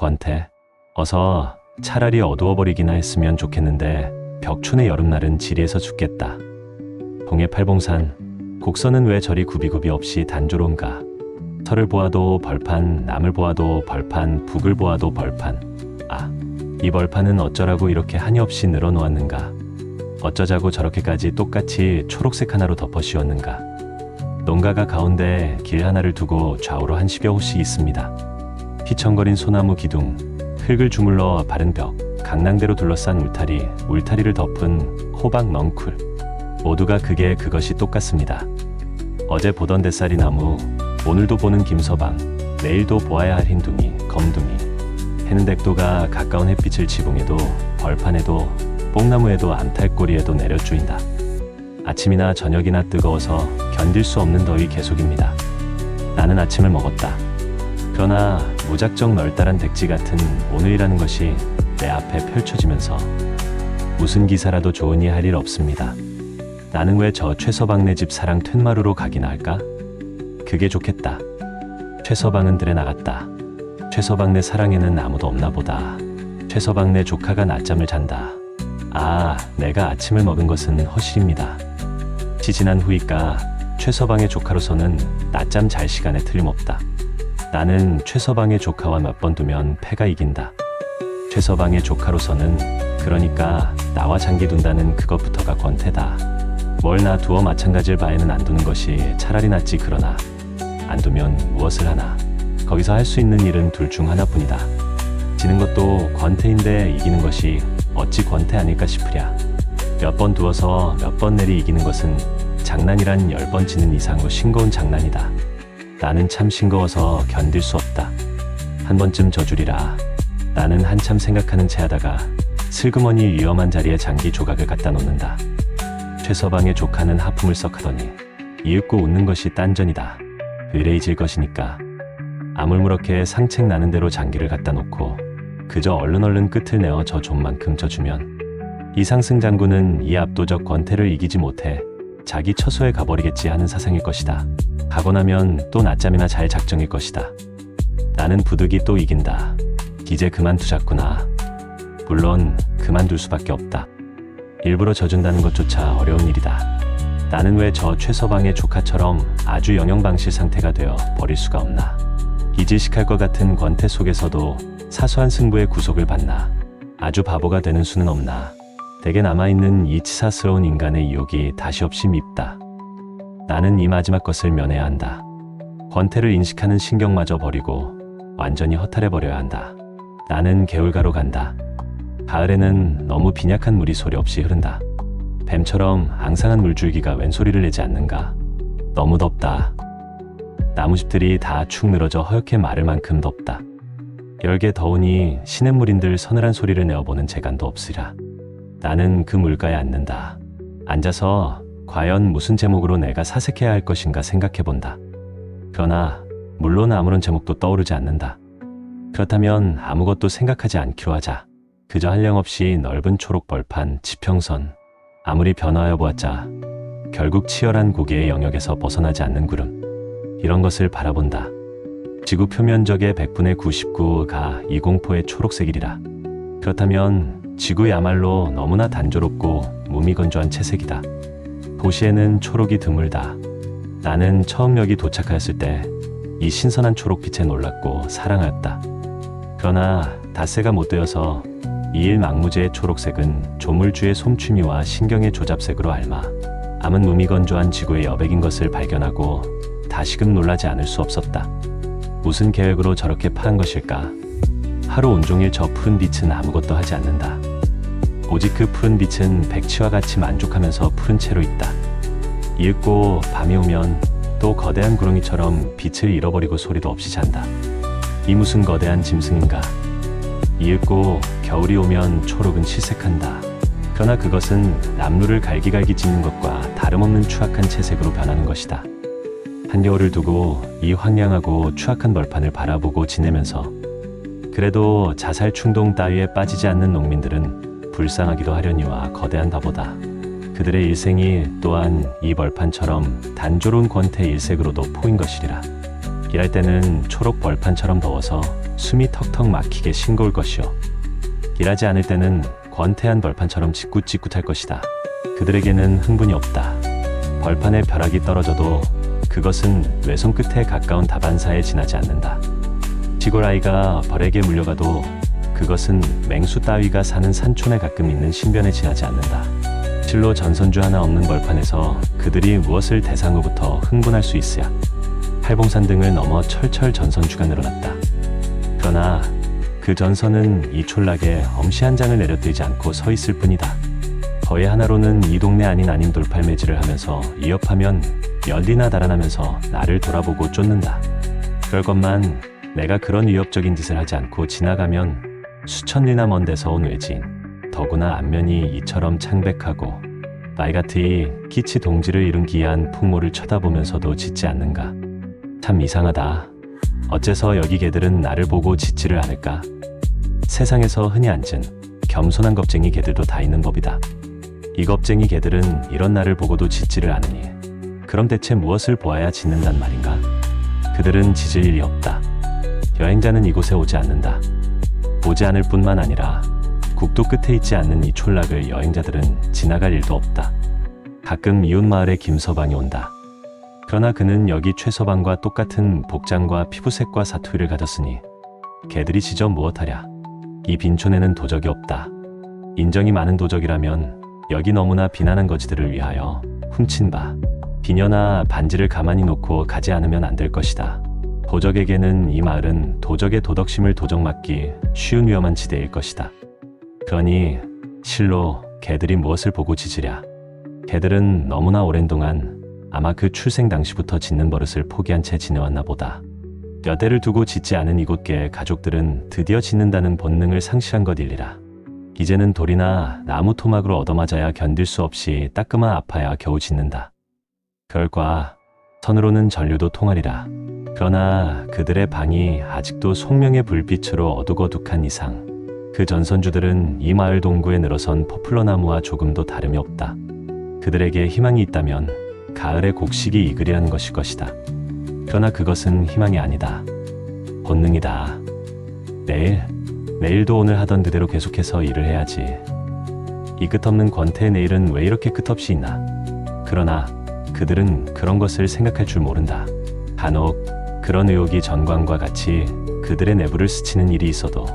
권태, 어서 차라리 어두워버리기나 했으면 좋겠는데 벽촌의 여름날은 지리에서 죽겠다. 동해팔봉산, 곡선은 왜 저리 구비구비 없이 단조로운가. 서를 보아도 벌판, 남을 보아도 벌판, 북을 보아도 벌판. 아, 이 벌판은 어쩌라고 이렇게 한이 없이 늘어놓았는가. 어쩌자고 저렇게까지 똑같이 초록색 하나로 덮어 씌웠는가. 농가가 가운데 길 하나를 두고 좌우로 한 10여 호씩 있습니다. 휘청거린 소나무 기둥, 흙을 주물러 바른 벽, 강낭대로 둘러싼 울타리, 울타리를 덮은 호박 넝쿨. 모두가 그것이 똑같습니다. 어제 보던 뱃살이 나무, 오늘도 보는 김서방, 내일도 보아야 할 흰둥이, 검둥이. 해는 백도가 가까운 햇빛을 지붕에도, 벌판에도, 뽕나무에도, 암탈꼬리에도 내려쪼인다. 아침이나 저녁이나 뜨거워서 견딜 수 없는 더위 계속입니다. 나는 아침을 먹었다. 그러나 무작정 널따란 백지 같은 오늘이라는 것이 내 앞에 펼쳐지면서 무슨 기사라도 좋으니 할 일 없습니다. 나는 왜 저 최서방네 집 사랑 툇마루로 가기나 할까? 그게 좋겠다. 최서방은 들에 나갔다. 최서방네 사랑에는 아무도 없나 보다. 최서방네 조카가 낮잠을 잔다. 아, 내가 아침을 먹은 것은 허실입니다. 지난 후이까 최서방의 조카로서는 낮잠 잘 시간에 틀림없다. 나는 최서방의 조카와 몇 번 두면 패가 이긴다. 최서방의 조카로서는 그러니까 나와 장기 둔다는 그것부터가 권태다. 뭘 나 두어 마찬가지일 바에는 안 두는 것이 차라리 낫지. 그러나 안 두면 무엇을 하나. 거기서 할 수 있는 일은 둘 중 하나뿐이다. 지는 것도 권태인데 이기는 것이 어찌 권태 아닐까 싶으랴. 몇 번 두어서 몇 번 내리 이기는 것은 장난이란 10번 지는 이상으로 싱거운 장난이다. 나는 참 싱거워서 견딜 수 없다. 한 번쯤 져주리라. 나는 한참 생각하는 채 하다가 슬그머니 위험한 자리에 장기 조각을 갖다 놓는다. 최서방의 조카는 하품을 썩 하더니 이윽고 웃는 것이 딴전이다. 의뢰이질 것이니까. 아물무렇게 상책 나는 대로 장기를 갖다 놓고 그저 얼른 끝을 내어 저 존만큼 져주면 이 상승 장군은 이 압도적 권태를 이기지 못해 자기 처소에 가버리겠지 하는 사상일 것이다. 가고 나면 또 낮잠이나 잘 작정일 것이다. 나는 부득이 또 이긴다. 이제 그만두자꾸나. 물론 그만둘 수밖에 없다. 일부러 져준다는 것조차 어려운 일이다. 나는 왜 저 최서방의 조카처럼 아주 영영방실 상태가 되어 버릴 수가 없나. 이질식할 것 같은 권태 속에서도 사소한 승부에 구속을 받나. 아주 바보가 되는 수는 없나. 대개 남아있는 이 치사스러운 인간의 유혹이 다시 없이 밉다. 나는 이 마지막 것을 면해야 한다. 권태를 인식하는 신경마저 버리고 완전히 허탈해버려야 한다. 나는 개울가로 간다. 가을에는 너무 빈약한 물이 소리 없이 흐른다. 뱀처럼 앙상한 물줄기가 웬 소리를 내지 않는가. 너무 덥다. 나무집들이 다 축 늘어져 허옇게 마를 만큼 덥다. 열게 더우니 시냇물인들 서늘한 소리를 내어보는 재간도 없으랴. 나는 그 물가에 앉는다. 앉아서 과연 무슨 제목으로 내가 사색해야 할 것인가 생각해본다. 그러나 물론 아무런 제목도 떠오르지 않는다. 그렇다면 아무것도 생각하지 않기로 하자. 그저 한량없이 넓은 초록 벌판, 지평선. 아무리 변화하여 보았자 결국 치열한 고개의 영역에서 벗어나지 않는 구름. 이런 것을 바라본다. 지구 표면적의 100분의 99가 이 공포의 초록색이리라. 그렇다면 지구야말로 너무나 단조롭고 무미건조한 채색이다. 도시에는 초록이 드물다. 나는 처음 여기 도착하였을 때 이 신선한 초록빛에 놀랐고 사랑하였다. 그러나 닷새가 못 되어서 이일 망무제의 초록색은 조물주의 솜취미와 신경의 조잡색으로 앓아 암은 무미건조한 지구의 여백인 것을 발견하고 다시금 놀라지 않을 수 없었다. 무슨 계획으로 저렇게 파란 것일까? 하루 온종일 저 푸른 빛은 아무것도 하지 않는다. 오직 그 푸른 빛은 백치와 같이 만족하면서 푸른 채로 있다. 이윽고 밤이 오면 또 거대한 구렁이처럼 빛을 잃어버리고 소리도 없이 잔다. 이 무슨 거대한 짐승인가? 이윽고 겨울이 오면 초록은 실색한다. 그러나 그것은 남루를 갈기갈기 찢는 것과 다름없는 추악한 채색으로 변하는 것이다. 한겨울을 두고 이 황량하고 추악한 벌판을 바라보고 지내면서 그래도 자살 충동 따위에 빠지지 않는 농민들은 불쌍하기도 하려니와 거대한 바보다. 그들의 일생이 또한 이 벌판처럼 단조로운 권태의 일색으로도 포인 것이리라. 일할 때는 초록 벌판처럼 더워서 숨이 턱턱 막히게 싱거울 것이요. 일하지 않을 때는 권태한 벌판처럼 짓궂짓궂할 것이다. 그들에게는 흥분이 없다. 벌판에 벼락이 떨어져도 그것은 뇌손 끝에 가까운 다반사에 지나지 않는다. 시골 아이가 벌에게 물려가도 그것은 맹수 따위가 사는 산촌에 가끔 있는 신변에 지나지 않는다. 실로 전선주 하나 없는 벌판에서 그들이 무엇을 대상으로부터 흥분할 수 있어야 팔봉산 등을 넘어 철철 전선주가 늘어났다. 그러나 그 전선은 이 촌락에 엄시 한 장을 내려뜨리지 않고 서 있을 뿐이다. 거의 하나로는 이 동네 아닌 돌팔매질을 하면서 위협하면 열리나 달아나면서 나를 돌아보고 쫓는다. 그럴 것만 내가 그런 위협적인 짓을 하지 않고 지나가면 수천 리나 먼 데서 온 외지인, 더구나 안면이 이처럼 창백하고 말같이 기치 동지를 이룬 기이한 풍모를 쳐다보면서도 짖지 않는가. 참 이상하다. 어째서 여기 개들은 나를 보고 짖지를 않을까? 세상에서 흔히 앉은 겸손한 겁쟁이 개들도 다 있는 법이다. 이 겁쟁이 개들은 이런 나를 보고도 짖지를 않으니 그럼 대체 무엇을 보아야 짖는단 말인가? 그들은 짖을 일이 없다. 여행자는 이곳에 오지 않는다. 오지 않을 뿐만 아니라 국도 끝에 있지 않는 이 촌락을 여행자들은 지나갈 일도 없다. 가끔 이웃 마을에 김서방이 온다. 그러나 그는 여기 최서방과 똑같은 복장과 피부색과 사투리를 가졌으니 개들이 짖어 무엇하랴. 이 빈촌에는 도적이 없다. 인정이 많은 도적이라면 여기 너무나 비난한 거지들을 위하여 훔친 바 비녀나 반지를 가만히 놓고 가지 않으면 안 될 것이다. 도적에게는 이 마을은 도적의 도덕심을 도적맞기 쉬운 위험한 지대일 것이다. 그러니 실로 개들이 무엇을 보고 짖으랴. 개들은 너무나 오랜 동안 아마 그 출생 당시부터 짖는 버릇을 포기한 채 지내왔나 보다. 몇 대를 두고 짖지 않은 이곳 개의 가족들은 드디어 짖는다는 본능을 상실한 것일리라. 이제는 돌이나 나무 토막으로 얻어맞아야 견딜 수 없이 따끔한 아파야 겨우 짖는다. 결과 선으로는 전류도 통하리라. 그러나 그들의 방이 아직도 송명의 불빛으로 어둑어둑한 이상 그 전선주들은 이 마을 동구에 늘어선 포플러 나무와 조금도 다름이 없다. 그들에게 희망이 있다면 가을의 곡식이 익으리라는 것일 것이다. 그러나 그것은 희망이 아니다. 본능이다. 내일도 오늘 하던 그대로 계속해서 일을 해야지. 이 끝없는 권태의 내일은 왜 이렇게 끝없이 있나. 그러나 그들은 그런 것을 생각할 줄 모른다. 간혹 그런 의욕이 전광과 같이 그들의 내부를 스치는 일이 있어도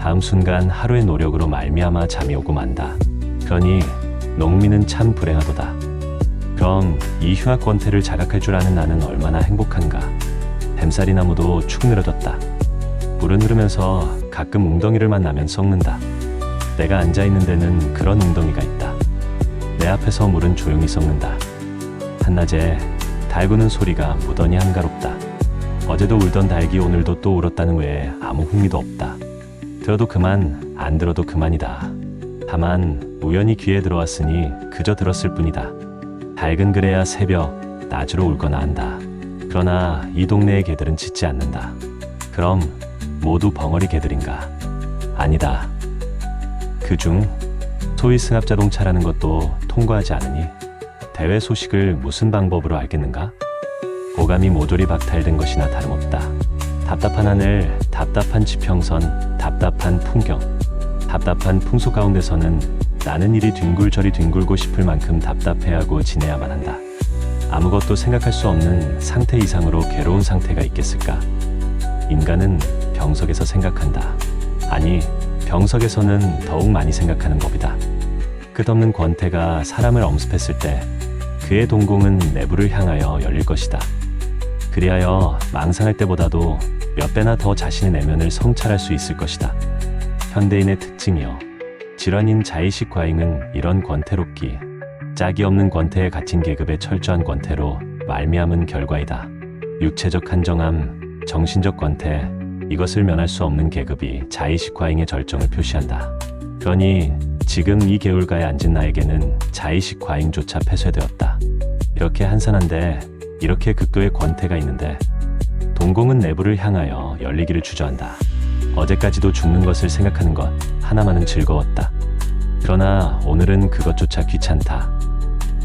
다음 순간 하루의 노력으로 말미암아 잠이 오고 만다. 그러니 농민은 참 불행하도다. 그럼 이 흉악 권태를 자각할 줄 아는 나는 얼마나 행복한가. 뱀살이 나무도 축 늘어졌다. 물은 흐르면서 가끔 웅덩이를 만나면 썩는다. 내가 앉아있는 데는 그런 웅덩이가 있다. 내 앞에서 물은 조용히 썩는다. 한낮에 달 구는 소리가 무던히 한가롭다. 어제도 울던 닭이 오늘도 또 울었다는 외에 아무 흥미도 없다. 들어도 그만, 안 들어도 그만이다. 다만 우연히 귀에 들어왔으니 그저 들었을 뿐이다. 닭은 그래야 새벽, 낮으로 울거나 한다. 그러나 이 동네의 개들은 짖지 않는다. 그럼 모두 벙어리 개들인가? 아니다. 그중 소위 승합자동차라는 것도 통과하지 않으니 대회 소식을 무슨 방법으로 알겠는가? 오감이 모조리 박탈된 것이나 다름없다. 답답한 하늘, 답답한 지평선, 답답한 풍경, 답답한 풍속 가운데서는 나는 이리 뒹굴저리 뒹굴고 싶을 만큼 답답해하고 지내야만 한다. 아무것도 생각할 수 없는 상태 이상으로 괴로운 상태가 있겠을까? 인간은 병석에서 생각한다. 아니, 병석에서는 더욱 많이 생각하는 법이다. 끝없는 권태가 사람을 엄습했을 때 그의 동공은 내부를 향하여 열릴 것이다. 그리하여 망상할 때보다도 몇 배나 더 자신의 내면을 성찰할 수 있을 것이다. 현대인의 특징이여 질환인 자의식 과잉은 이런 권태롭기, 짝이 없는 권태에 갇힌 계급의 철저한 권태로 말미암은 결과이다. 육체적 한정함, 정신적 권태, 이것을 면할 수 없는 계급이 자의식 과잉의 절정을 표시한다. 그러니 지금 이 개울가에 앉은 나에게는 자의식 과잉조차 폐쇄되었다. 이렇게 한산한데, 이렇게 극도의 권태가 있는데 동공은 내부를 향하여 열리기를 주저한다. 어제까지도 죽는 것을 생각하는 것 하나만은 즐거웠다. 그러나 오늘은 그것조차 귀찮다.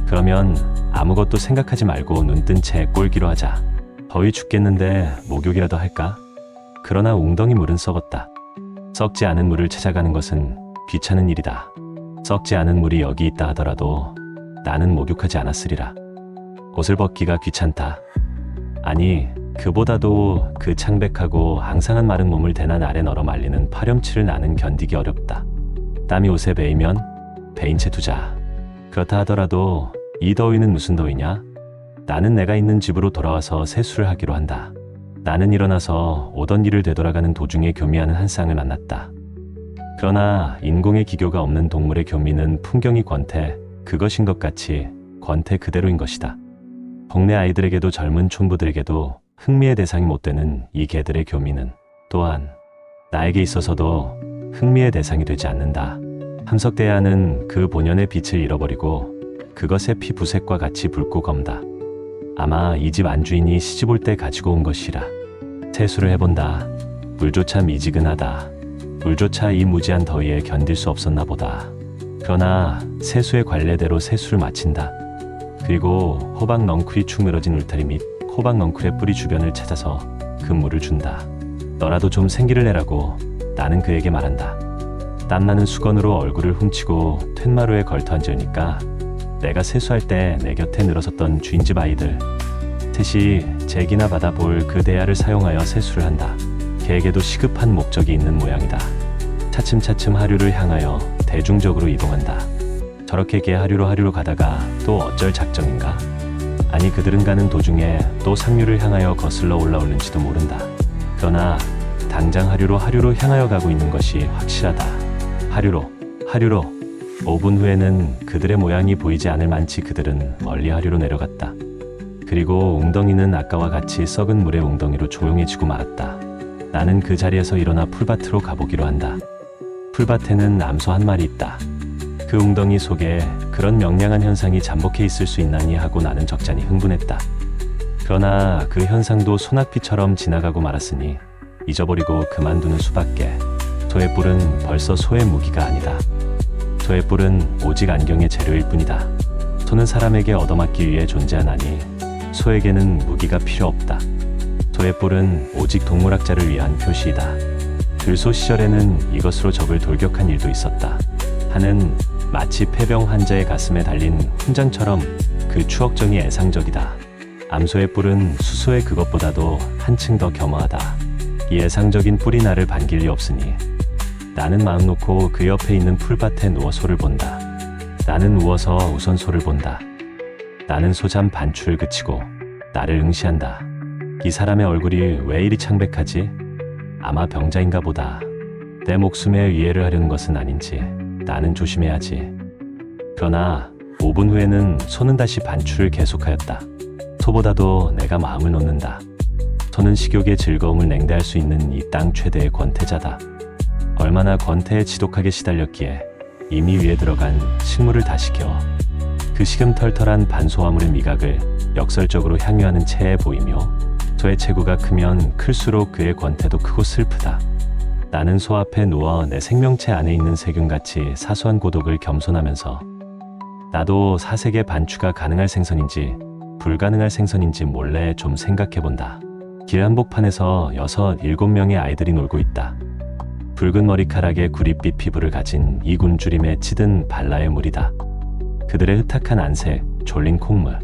그러면 아무것도 생각하지 말고 눈뜬 채 꼴기로 하자. 더위 죽겠는데 목욕이라도 할까? 그러나 웅덩이 물은 썩었다. 썩지 않은 물을 찾아가는 것은 귀찮은 일이다. 썩지 않은 물이 여기 있다 하더라도 나는 목욕하지 않았으리라. 옷을 벗기가 귀찮다. 아니, 그보다도 그 창백하고 앙상한 마른 몸을 대낮 아래 널어 말리는 파렴치를 나는 견디기 어렵다. 땀이 옷에 배이면 배인 채 두자. 그렇다 하더라도 이 더위는 무슨 더위냐? 나는 내가 있는 집으로 돌아와서 세수를 하기로 한다. 나는 일어나서 오던 길을 되돌아가는 도중에 교미하는 한 쌍을 만났다. 그러나 인공의 기교가 없는 동물의 교미는 풍경이 권태, 그것인 것 같이 권태 그대로인 것이다. 동네 아이들에게도 젊은 촌부들에게도 흥미의 대상이 못 되는 이 개들의 교미는 또한 나에게 있어서도 흥미의 대상이 되지 않는다. 함석돼야 하는 그 본연의 빛을 잃어버리고 그것의 피부색과 같이 붉고 검다. 아마 이 집 안주인이 시집 올 때 가지고 온 것이라. 세수를 해본다. 물조차 미지근하다. 물조차 이 무지한 더위에 견딜 수 없었나 보다. 그러나 세수의 관례대로 세수를 마친다. 그리고 호박 넝쿨이 축 늘어진 울타리 및 호박 넝쿨의 뿌리 주변을 찾아서 그 물을 준다. 너라도 좀 생기를 내라고 나는 그에게 말한다. 땀나는 수건으로 얼굴을 훔치고 툇마루에 걸터 앉으니까 내가 세수할 때 내 곁에 늘어섰던 주인집 아이들 셋이 제기나 받아볼 그 대야를 사용하여 세수를 한다. 개에게도 시급한 목적이 있는 모양이다. 차츰차츰 하류를 향하여 대중적으로 이동한다. 저렇게 개 하류로 가다가 또 어쩔 작정인가? 아니, 그들은 가는 도중에 또 상류를 향하여 거슬러 올라오는지도 모른다. 그러나 당장 하류로 향하여 가고 있는 것이 확실하다. 하류로 5분 후에는 그들의 모양이 보이지 않을 만치 그들은 멀리 하류로 내려갔다. 그리고 웅덩이는 아까와 같이 썩은 물의 웅덩이로 조용해지고 말았다. 나는 그 자리에서 일어나 풀밭으로 가보기로 한다. 풀밭에는 암소 한 마리 있다. 그 웅덩이 속에 그런 명량한 현상이 잠복해 있을 수 있나니 하고 나는 적잖이 흥분했다. 그러나 그 현상도 소낙비처럼 지나가고 말았으니 잊어버리고 그만두는 수밖에. 소의 뿔은 벌써 소의 무기가 아니다. 소의 뿔은 오직 안경의 재료일 뿐이다. 소는 사람에게 얻어맞기 위해 존재하나니 소에게는 무기가 필요 없다. 소의 뿔은 오직 동물학자를 위한 표시이다. 들소 시절에는 이것으로 적을 돌격한 일도 있었다. 하는 마치 폐병 환자의 가슴에 달린 훈장처럼 그 추억정이 애상적이다. 암소의 뿔은 수소의 그것보다도 한층 더 겸허하다. 이 애상적인 뿔이 나를 반길 리 없으니 나는 마음 놓고 그 옆에 있는 풀밭에 누워 소를 본다. 나는 누워서 우선 소를 본다. 나는 소잠 반추를 그치고 나를 응시한다. 이 사람의 얼굴이 왜 이리 창백하지? 아마 병자인가 보다. 내 목숨에 위해를 하려는 것은 아닌지 나는 조심해야지. 그러나 5분 후에는 소는 다시 반추를 계속하였다. 소보다도 내가 마음을 놓는다. 소는 식욕의 즐거움을 냉대할 수 있는 이 땅 최대의 권태자다. 얼마나 권태에 지독하게 시달렸기에 이미 위에 들어간 식물을 다시 겨워 그 시금털털한 반소화물의 미각을 역설적으로 향유하는 체해 보이며 소의 체구가 크면 클수록 그의 권태도 크고 슬프다. 나는 소 앞에 누워 내 생명체 안에 있는 세균같이 사소한 고독을 겸손하면서 나도 사색의 반추가 가능할 생선인지 불가능할 생선인지 몰래 좀 생각해본다. 길 한복판에서 6, 7명의 아이들이 놀고 있다. 붉은 머리카락에 구릿빛 피부를 가진 이 굶주림에 찌든 발라의 물이다. 그들의 흐탁한 안색, 졸린 콧물.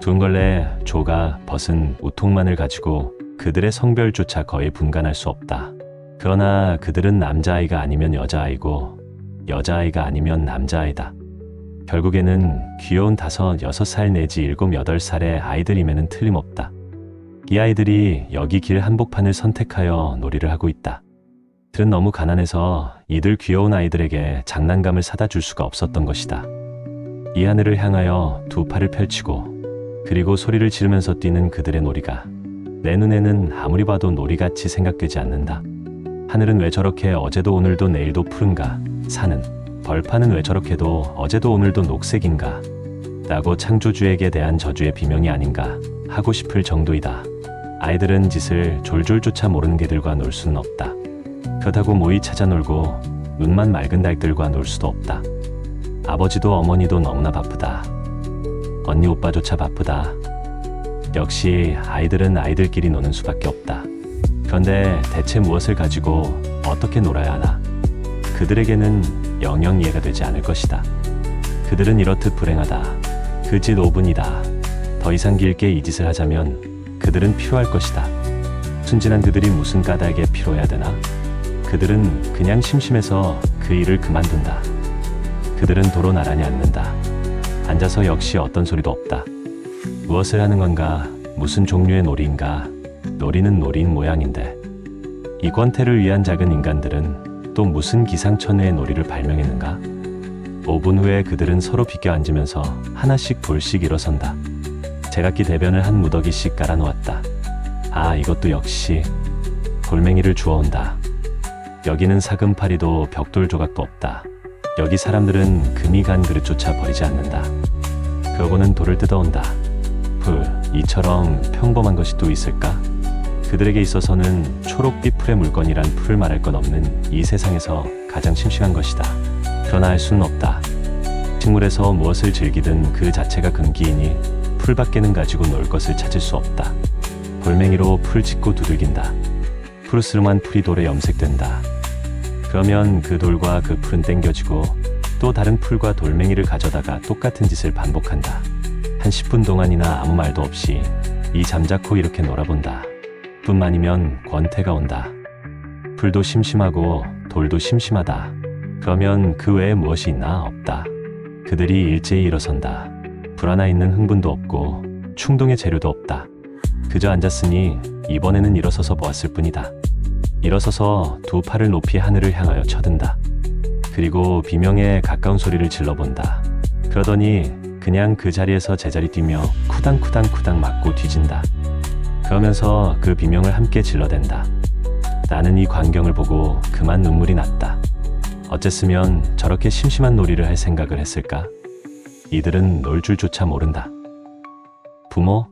둥걸레 조가 벗은 우통만을 가지고 그들의 성별조차 거의 분간할 수 없다. 그러나 그들은 남자아이가 아니면 여자아이고 여자아이가 아니면 남자아이다. 결국에는 귀여운 5, 6살 내지 7, 8살의 아이들임에는 틀림없다. 이 아이들이 여기 길 한복판을 선택하여 놀이를 하고 있다. 들은 너무 가난해서 이들 귀여운 아이들에게 장난감을 사다 줄 수가 없었던 것이다. 이 하늘을 향하여 두 팔을 펼치고 그리고 소리를 지르면서 뛰는 그들의 놀이가 내 눈에는 아무리 봐도 놀이같이 생각되지 않는다. 하늘은 왜 저렇게 어제도 오늘도 내일도 푸른가? 산은, 벌판은 왜 저렇게도 어제도 오늘도 녹색인가? 라고 창조주에게 대한 저주의 비명이 아닌가 하고 싶을 정도이다. 아이들은 짓을 졸졸조차 모르는 개들과 놀 수는 없다. 그렇다고 모이 찾아 놀고 눈만 맑은 닭들과 놀 수도 없다. 아버지도 어머니도 너무나 바쁘다. 언니 오빠조차 바쁘다. 역시 아이들은 아이들끼리 노는 수밖에 없다. 그런데 대체 무엇을 가지고 어떻게 놀아야 하나? 그들에게는 영영 이해가 되지 않을 것이다. 그들은 이렇듯 불행하다. 그 짓 5분이다. 더 이상 길게 이 짓을 하자면 그들은 피로할 것이다. 순진한 그들이 무슨 까닭에 피로해야 되나? 그들은 그냥 심심해서 그 일을 그만둔다. 그들은 도로 나란히 앉는다. 앉아서 역시 어떤 소리도 없다. 무엇을 하는 건가? 무슨 종류의 놀이인가? 놀이는 놀이인 모양인데 이 권태를 위한 작은 인간들은 또 무슨 기상천외의 놀이를 발명했는가? 5분 후에 그들은 서로 비껴 앉으면서 하나씩 둘씩 일어선다. 제각기 대변을 한 무더기씩 깔아놓았다. 아, 이것도 역시 돌멩이를 주워온다. 여기는 사금파리도 벽돌 조각도 없다. 여기 사람들은 금이 간 그릇조차 버리지 않는다. 그러고는 돌을 뜯어온다. 풀, 이처럼 평범한 것이 또 있을까? 그들에게 있어서는 초록빛 풀의 물건이란 풀을 말할 것 없는 이 세상에서 가장 심심한 것이다. 그러나 알 수는 없다. 식물에서 무엇을 즐기든 그 자체가 금기이니 풀밖에는 가지고 놀 것을 찾을 수 없다. 돌멩이로 풀 짚고 두들긴다. 푸르스름한 풀이 돌에 염색된다. 그러면 그 돌과 그 풀은 땡겨지고 또 다른 풀과 돌멩이를 가져다가 똑같은 짓을 반복한다. 한 10분 동안이나 아무 말도 없이 이 잠자코 이렇게 놀아본다. 뿐만이면 권태가 온다. 풀도 심심하고 돌도 심심하다. 그러면 그 외에 무엇이 있나? 없다. 그들이 일제히 일어선다. 불하나 있는 흥분도 없고 충동의 재료도 없다. 그저 앉았으니 이번에는 일어서서 보았을 뿐이다. 일어서서 두 팔을 높이 하늘을 향하여 쳐든다. 그리고 비명에 가까운 소리를 질러본다. 그러더니 그냥 그 자리에서 제자리 뛰며 쿠당쿠당쿠당 맞고 뒤진다. 그러면서 그 비명을 함께 질러댄다. 나는 이 광경을 보고 그만 눈물이 났다. 어쨌으면 저렇게 심심한 놀이를 할 생각을 했을까? 이들은 놀 줄조차 모른다. 부모,